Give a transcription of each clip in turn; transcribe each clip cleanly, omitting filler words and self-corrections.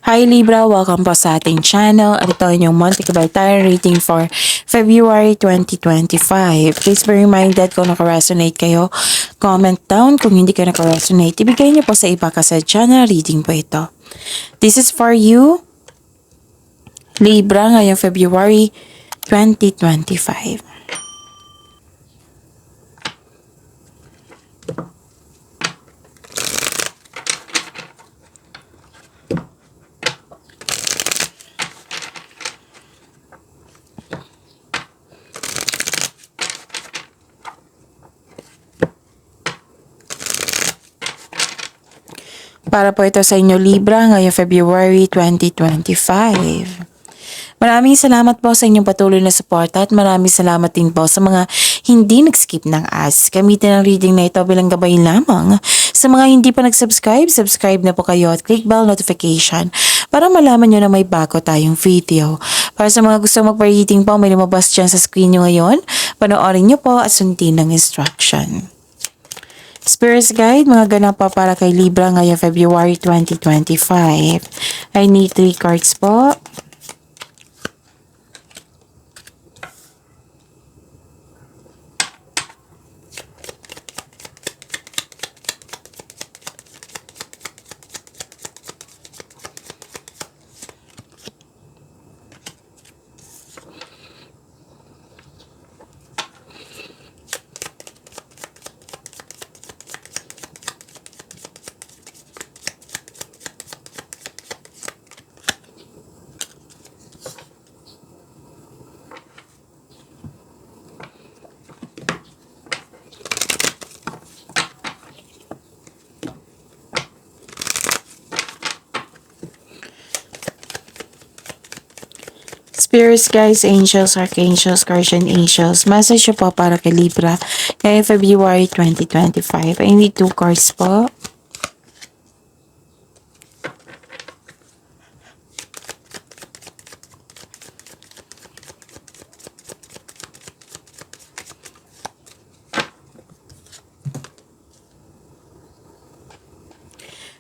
Hi Libra, welcome po sa ating channel at ito yung monthly Kabartayan reading for February 2025. Please be reminded kung naka-resonate kayo, comment down. Kung hindi kayo naka-resonate, ibigay niyo po sa iba kasi channel reading po ito. This is for you, Libra, ngayong February 2025. Para po ito sa inyo Libra ngayong February 2025. Maraming salamat po sa inyong patuloy na suporta at maraming salamat din po sa mga hindi nag-skip ng ads. Gamitin ang reading na ito bilang gabay lamang. Sa mga hindi pa nag-subscribe, subscribe na po kayo at click bell notification para malaman nyo na may bago tayong video. Para sa mga gusto magpa-reading po, may lumabas dyan sa screen nyo ngayon. Panoorin nyo po at sundin ng instruction. Spirits Guide, mga ganap pa para kay Libra ngayong February 2025. I need 3 cards po. Spirits, guys, angels, archangels, guardian angels, message po para kay Libra ngayong February 2025. I need 2 cards po.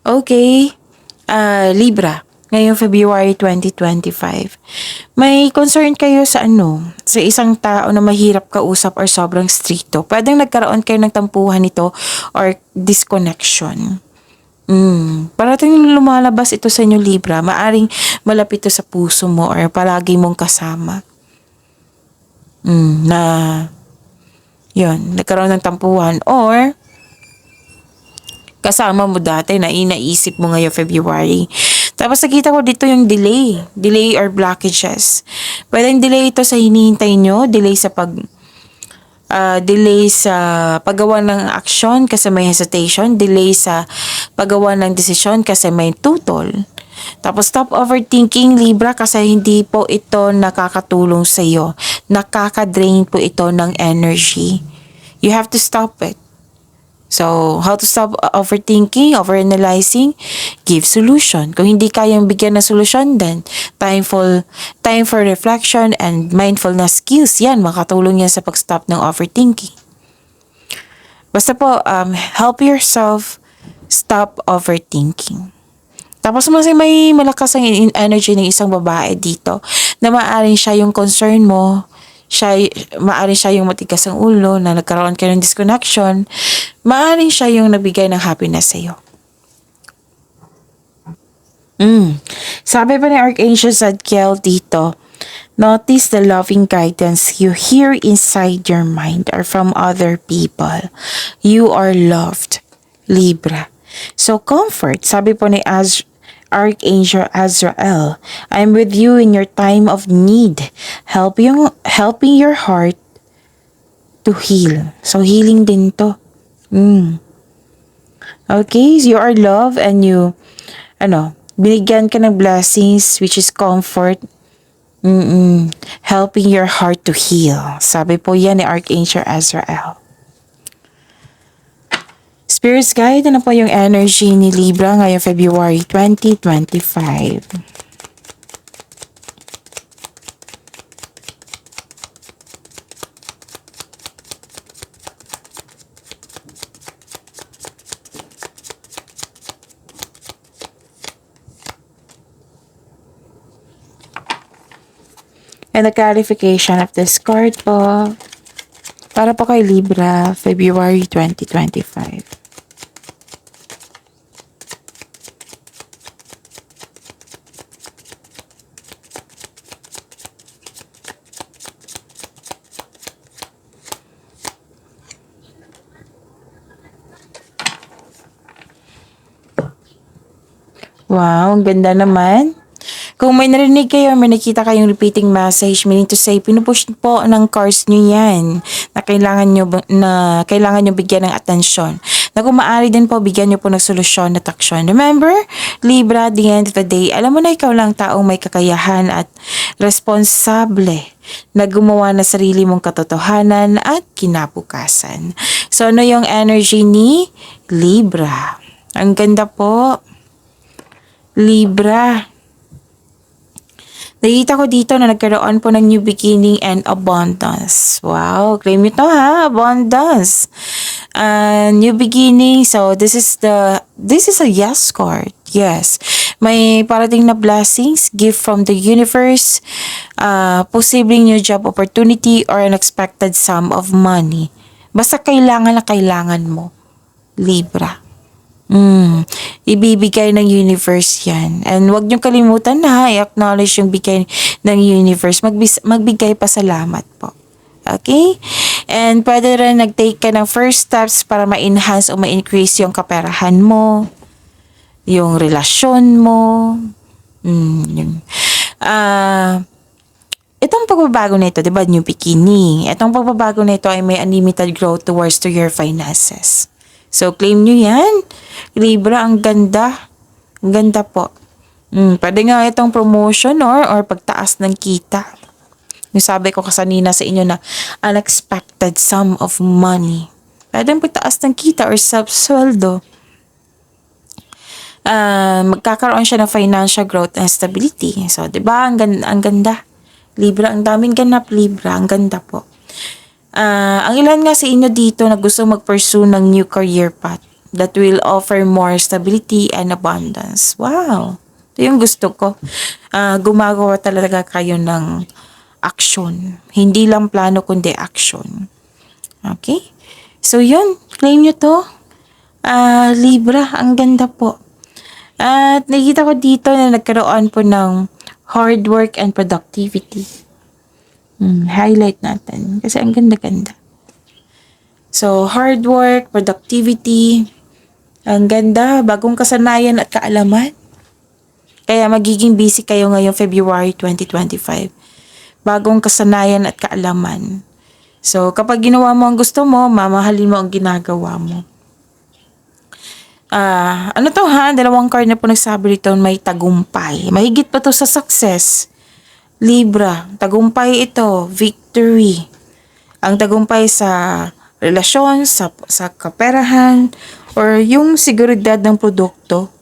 Okay, Libra, ngayong February 2025. May concern kayo sa sa isang tao na mahirap kausap or sobrang stricto. Pwedeng nagkaroon kayo ng tampuhan nito or disconnection. Parating lumalabas ito sa inyo Libra, maaring malapit ito sa puso mo or palagi mong kasama. Na, yun, nagkaroon ng tampuhan or kasama mo dati na inaisip mo ngayong February. Tapos nakita ko dito yung delay or blockages. Pwedeng delay ito sa hinihintay nyo, delay sa paggawa ng action kasi may hesitation, delay sa paggawa ng desisyon kasi may tutol. Tapos stop overthinking Libra kasi hindi po ito nakakatulong sa iyo. Nakaka-drain po ito ng energy. You have to stop it. So, how to stop overthinking, overanalyzing? Give solution. Kung hindi kayang bigyan ng solusyon, then time for reflection and mindfulness skills. Yan, makatulong yan sa pag-stop ng overthinking. Basta po, help yourself stop overthinking. Tapos may malakas ang energy ng isang babae dito na maaaring siya yung concern mo, maaaring siya yung matigas ang ulo na nagkaroon kayo ng disconnection, maaaring siya yung nabigay ng happiness sa'yo. Sabi pa ni Archangel Zadkiel dito, notice the loving guidance you hear inside your mind or from other people. You are loved, Libra. So comfort, sabi po ni Archangel Azrael, I'm with you in your time of need, helping your heart to heal. So healing din to. Okay, you are loved and you, binigyan ka ng blessings which is comfort. Helping your heart to heal. Sabi po yan ni Archangel Azrael. Spirits Guide, ano po yung energy ni Libra ngayong February 2025? And the clarification of this card po. Para po kay Libra, February 2025. Wow, ang ganda naman. Kung may narinig kayo, may nakita kayong repeating message, meaning to say, pinupush po ng cards nyo yan na kailangan nyo bigyan ng atensyon. Na kung maaari din po, bigyan nyo po ng solusyon at aksyon. Remember, Libra, at the end of the day, alam mo na ikaw lang taong may kakayahan at responsable na gumawa na sarili mong katotohanan at kinabukasan. So, ano yung energy ni Libra? Ang ganda po. Libra. Nakita ko dito na nagkaroon po ng new beginning and abundance. Wow, claim ito ha, abundance. New beginning. So this is a yes card. Yes. May parating na blessings, gift from the universe, posibleng new job opportunity or unexpected sum of money. Basta kailangan na kailangan mo, Libra. Ibibigay ng universe yan. And wag niyong kalimutan na i-acknowledge yung bigay ng universe. Magbigay pa salamat po. Okay? And pwede rin nag-take ka ng first steps para ma-enhance o ma-increase yung kaperahan mo, yung relasyon mo. Itong pagbabago na ito, di ba, new beginning. Itong pagbabago na ito ay may unlimited growth towards to your finances. So, claim nyo yan. Libra, ang ganda. Ang ganda po. Pwede nga itong promotion or pagtaas ng kita. Yung sabi ko kasanina sa inyo na unexpected sum of money. Pwede pagtaas ng kita or self-sweldo. Magkakaroon siya ng financial growth and stability. So, di ba? Ang ganda. Libra, ang daming ganap, Libra. Ang ganda po. Ang ilan nga sa inyo dito na gusto mag-pursue ng new career path that will offer more stability and abundance. Wow! Ito yung gusto ko. Gumagawa talaga kayo ng action. Hindi lang plano kundi action. Okay? So yun, claim nyo to. Libra, ang ganda po. At nakikita ko dito na nagkaroon po ng hard work and productivity. Highlight natin. Kasi ang ganda-ganda. So, hard work, productivity, ang ganda, bagong kasanayan at kaalaman. Kaya magiging busy kayo ngayong February 2025. Bagong kasanayan at kaalaman. So, kapag ginawa mo ang gusto mo, mamahalin mo ang ginagawa mo. Ano to ha? Dalawang card na po nagsabi rito, may tagumpay. Mahigit pa to sa success. Libra, tagumpay ito, victory. Ang tagumpay sa relasyon, sa kaperahan, or yung seguridad ng produkto.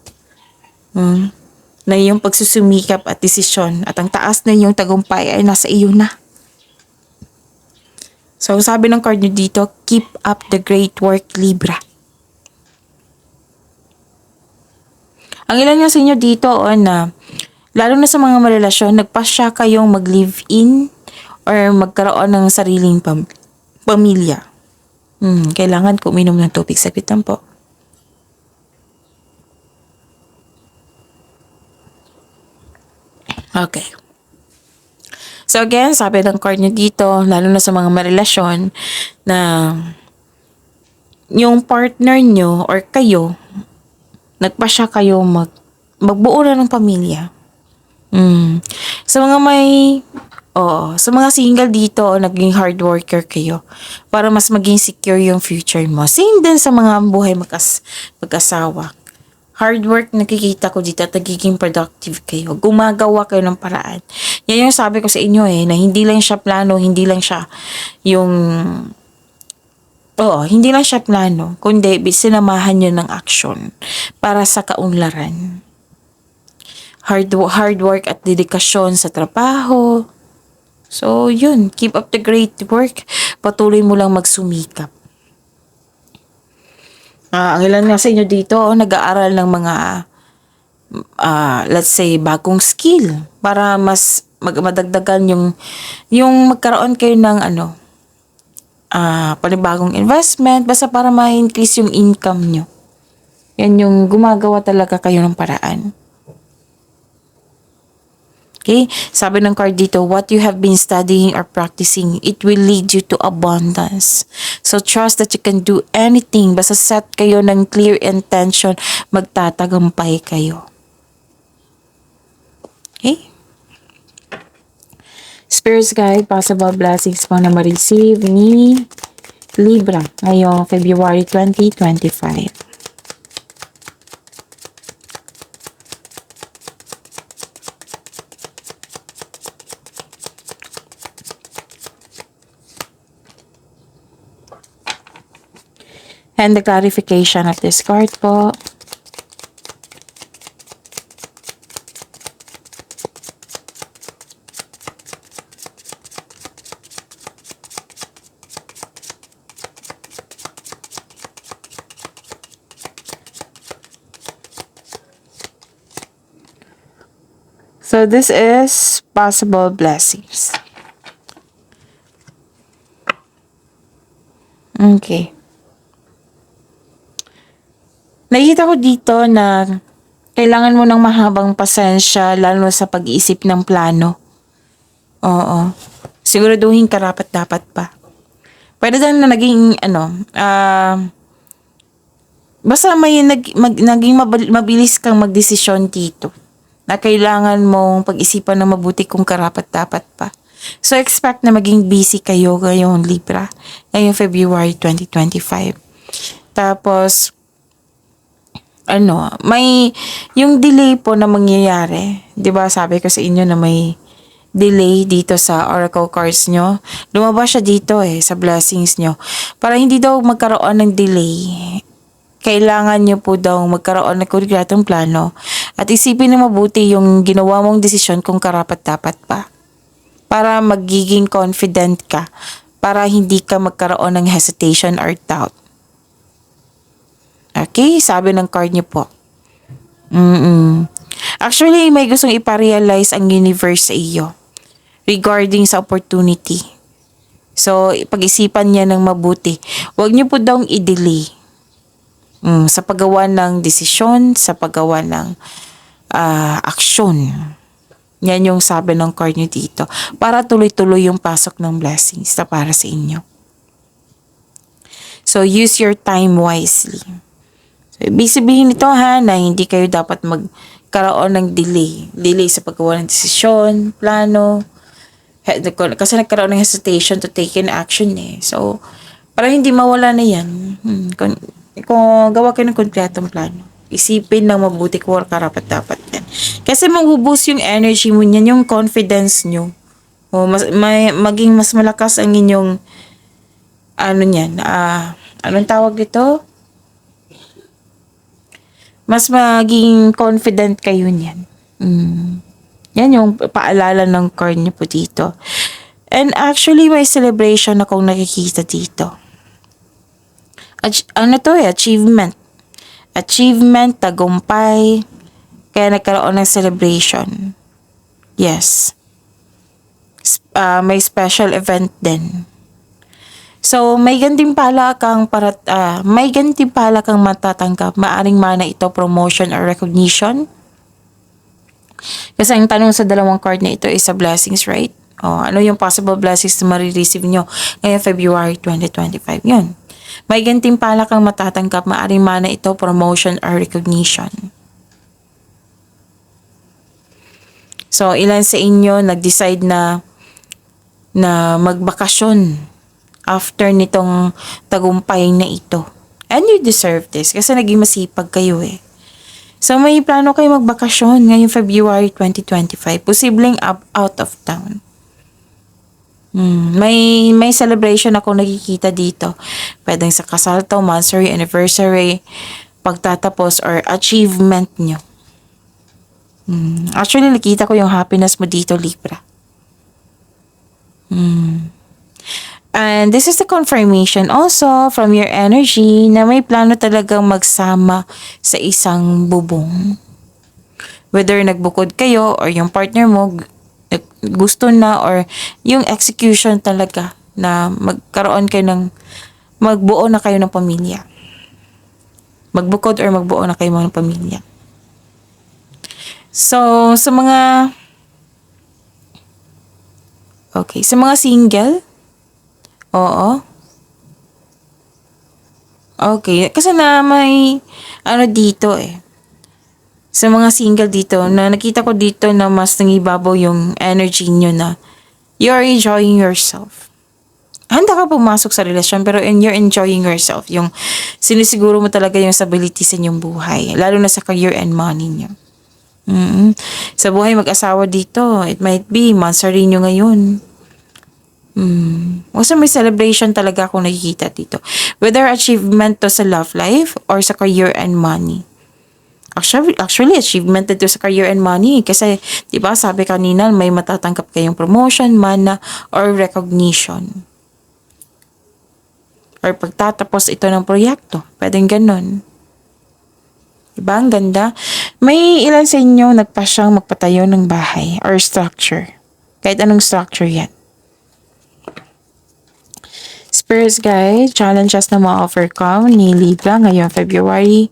Na yung pagsusumikap at desisyon at ang taas na yung tagumpay ay nasa iyo na. So, sabi ng card nyo dito, keep up the great work, Libra. Ang ilan nga sa inyo dito na lalo na sa mga marelasyon, nagpasya kayong mag-live-in or magkaroon ng sariling pamilya. Kailangan ko uminom ng tubig. Saglit lang po. Okay. So again, sabi ng card nyo dito, lalo na sa mga marelasyon, na yung partner nyo or kayo, nagpasya kayo magbuo na ng pamilya. Sa mga sa mga single dito, naging hard worker kayo para mas maging secure yung future mo. Same din sa mga buhay mag-asawa. Hard work nakikita ko dito at nagiging productive kayo. Gumagawa kayo ng paraan. Yan yung sabi ko sa inyo na hindi lang siya plano, hindi lang siya plano, kundi sinamahan nyo ng action para sa kaunlaran. Hard work at dedikasyon sa trabaho. So, yun. Keep up the great work. Patuloy mo lang magsumikap. Ang ilan nga sa inyo dito, nag-aaral ng mga, let's say, bagong skill para mas madagdagan yung magkaroon kayo ng panibagong investment, basta para ma-increase yung income nyo. Yan yung gumagawa talaga kayo ng paraan. Okay? Sabi ng card dito, what you have been studying or practicing, it will lead you to abundance. So trust that you can do anything. Basta set kayo ng clear intention, magtatagumpay kayo. Okay? Spirits guide, possible blessings po na ma-receive ni Libra ngayong February 2025. And the clarification of this card po. So this is possible blessings. Okay. Nakikita ko dito na kailangan mo ng mahabang pasensya lalo sa pag-iisip ng plano. Oo. Siguraduhin karapat-dapat pa. Pwede din na naging basta may naging mabilis kang magdesisyon dito na kailangan mong pag-isipan na mabuti kung karapat-dapat pa. So expect na maging busy kayo ngayong Libra ngayong February 2025. Tapos may yung delay po na mangyayari. 'Di ba sabi ko sa inyo na may delay dito sa oracle cards nyo. Lumabas siya dito sa blessings nyo. Para hindi daw magkaroon ng delay, kailangan nyo po daw magkaroon ng konkretong plano at isipin na mabuti yung ginawa mong desisyon kung karapat-dapat pa. Para magiging confident ka. Para hindi ka magkaroon ng hesitation or doubt. Okay, sabi ng card niyo po. Actually, may gustong iparealize ang universe sa iyo regarding sa opportunity. So, pag-isipan niya ng mabuti. Huwag niyo po daw i-delay sa paggawa ng desisyon, sa paggawa ng aksyon. Yan yung sabi ng card niyo dito. Para tuloy-tuloy yung pasok ng blessings na para sa inyo. So, use your time wisely. So, ibig sabihin nito na hindi kayo dapat magkaroon ng delay. Delay sa paggawa ng desisyon, plano. Kasi nagkaroon ng hesitation to take in action So, para hindi mawala na yan, kung gawa kayo ng konkretong plano, isipin ng mabuti kung karapat-dapat yan. Kasi mag-boost yung energy mo niyan, yung confidence nyo. Maging mas malakas ang inyong, anong tawag dito? Mas maging confident kayo niyan. Yan yung paalala ng card niyo po dito. And actually, may celebration akong nakikita dito. Achievement. Achievement, tagumpay. Kaya nagkaroon ng celebration. Yes. May special event din. So, may gantimpala kang matatanggap. Maaring mana ito promotion or recognition. Kasi ang tanong sa dalawang card na ito is sa blessings, right? Ano yung possible blessings na marireceive nyo ngayong February 2025? Yun. May gantimpala kang matatanggap. Maaring mana ito promotion or recognition. So, ilan sa inyo nag-decide na magbakasyon after nitong tagumpay na ito. And you deserve this kasi naging masipag kayo So, may plano kayo magbakasyon ngayong February 2025. Posibleng out of town. May celebration ako nakikita dito. Pwedeng sa kasal to, monthsary, anniversary, pagtatapos, or achievement nyo. Actually, nakita ko yung happiness mo dito, Libra. And this is the confirmation also from your energy na may plano talagang magsama sa isang bubong. Whether nagbukod kayo or yung partner mo gusto na or yung execution talaga na magkaroon kayo ng magbuo na kayo ng pamilya. Magbukod or magbuo na kayo ng pamilya. So, sa mga sa mga single, oo. Okay, kasi na may dito sa mga single dito, na nakita ko dito na mas nangibabaw yung energy nyo na you're enjoying yourself. Handa ka pumasok sa relasyon pero you're enjoying yourself. Yung sinisiguro mo talaga yung stability sa inyong buhay. Lalo na sa career and money nyo. Sa buhay mag-asawa dito, it might be monthsary nyo ngayon. Also may celebration talaga akong nakikita dito. Whether achievement to sa love life or sa career and money. Actually, achievement dito sa career and money. Kasi, di ba, sabi kanina, may matatanggap kayong promotion, mana, or recognition. Or pagtatapos ito ng proyekto. Pwedeng ganun. Diba? Ang ganda. May ilan sa inyo nagpasyang magpatayo ng bahay or structure. Kahit anong structure yan. Spirits Guide, challenges na ma-overcome ni Libra ngayong February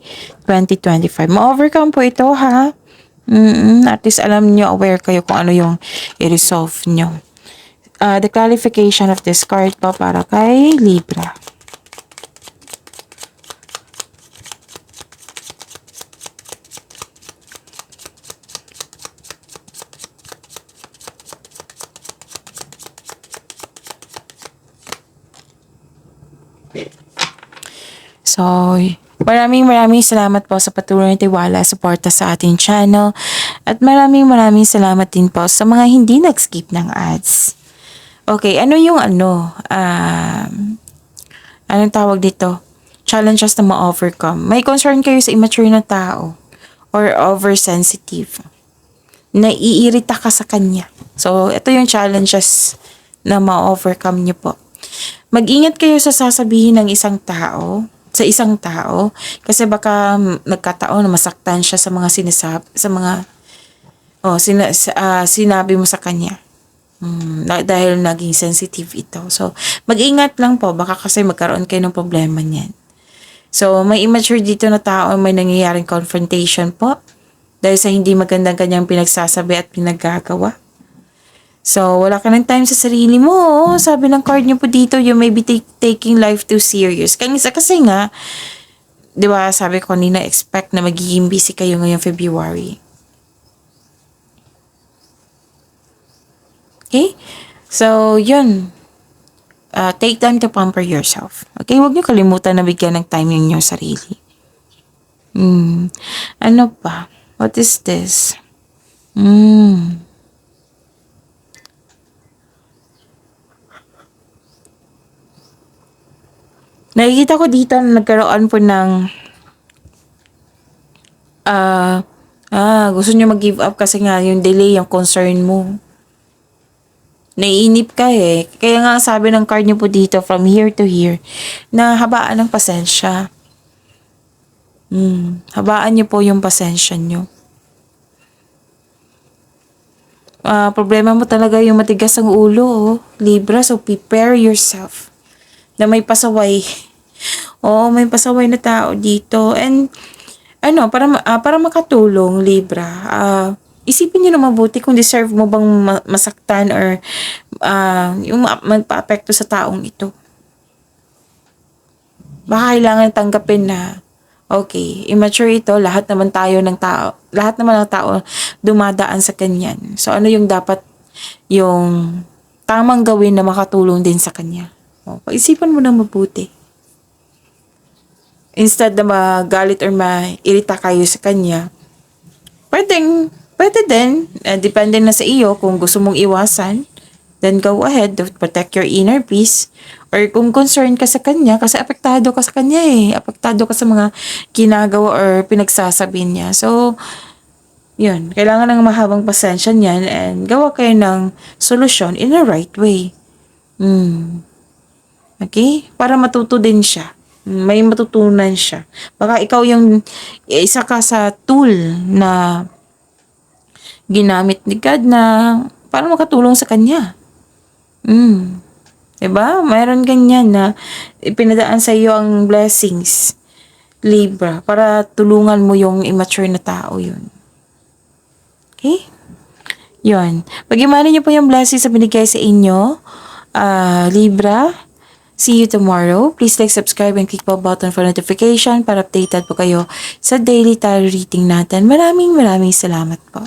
2025. Ma-overcome po ito, ha? At least alam nyo, aware kayo kung ano yung i-resolve nyo. The clarification of this card po para kay Libra. So, maraming salamat po sa patuloy na tiwala, suporta sa ating channel. At maraming salamat din po sa mga hindi nag-skip ng ads. Okay, ano yung anong tawag dito? Challenges na ma-overcome. May concern kayo sa immature na tao or oversensitive. Naiirita ka sa kanya. So, ito yung challenges na ma-overcome nyo po. Mag-ingat kayo sa sasabihin ng isang tao kasi baka nagkataon na masaktan siya sa mga sinabi mo sa kanya. Dahil naging sensitive ito. So, mag-ingat lang po. Baka kasi magkaroon kayo ng problema niyan. So, may immature dito na tao, may nangyayaring confrontation po. Dahil sa hindi magandang kanyang pinagsasabi at pinaggagawa. So, wala ka ng time sa sarili mo. Sabi ng card niyo po dito, you may be taking life too serious. Kasi nga, di ba, sabi ko kanina, expect na magiging busy kayo ngayong February. Okay? So, yun. Take time to pamper yourself. Okay? Huwag niyo kalimutan na bigyan ng time yung inyong sarili. Ano pa? What is this? Nakikita ko dito na nagkaroon po ng gusto nyo mag-give up kasi nga yung delay, yung concern mo. Naiinip ka Kaya nga sabi ng card nyo po dito, from here to here, na habaan ng pasensya. Habaan nyo po yung pasensya nyo. Problema mo talaga yung matigas ang ulo, Libra. So, prepare yourself na may pasaway. Oo, may pasaway na tao dito. And, para makatulong, Libra, isipin nyo na mabuti kung deserve mo bang masaktan or yung magpa-apekto sa taong ito. Baka kailangan tanggapin na, okay, immature ito, lahat naman ng tao dumadaan sa kanyan. So, ano yung dapat yung tamang gawin na makatulong din sa kanya? Pag-isipan mo na mabuti. Instead na magalit or mairita kayo sa kanya, pwede din. Depende na sa iyo kung gusto mong iwasan. Then go ahead to protect your inner peace. Or kung concerned ka sa kanya, kasi apektado ka sa kanya Apektado ka sa mga ginagawa or pinagsasabi niya. So, yun. Kailangan ng mahabang pasensya niyan and gawa kayo ng solusyon in the right way. Okay? Para matuto din siya. May matutunan siya. Baka ikaw yung isa ka sa tool na ginamit ni God na para makatulong sa kanya. Diba? Mayroon ganyan na ipinadaan sa iyo ang blessings, Libra, para tulungan mo yung immature na tao yun. Okay? Yun. Pag-imanin niyo po yung blessings na binigay sa inyo, Libra. See you tomorrow. Please like, subscribe, and click the button for notification para updated po kayo sa daily tarot reading natin. Maraming salamat po.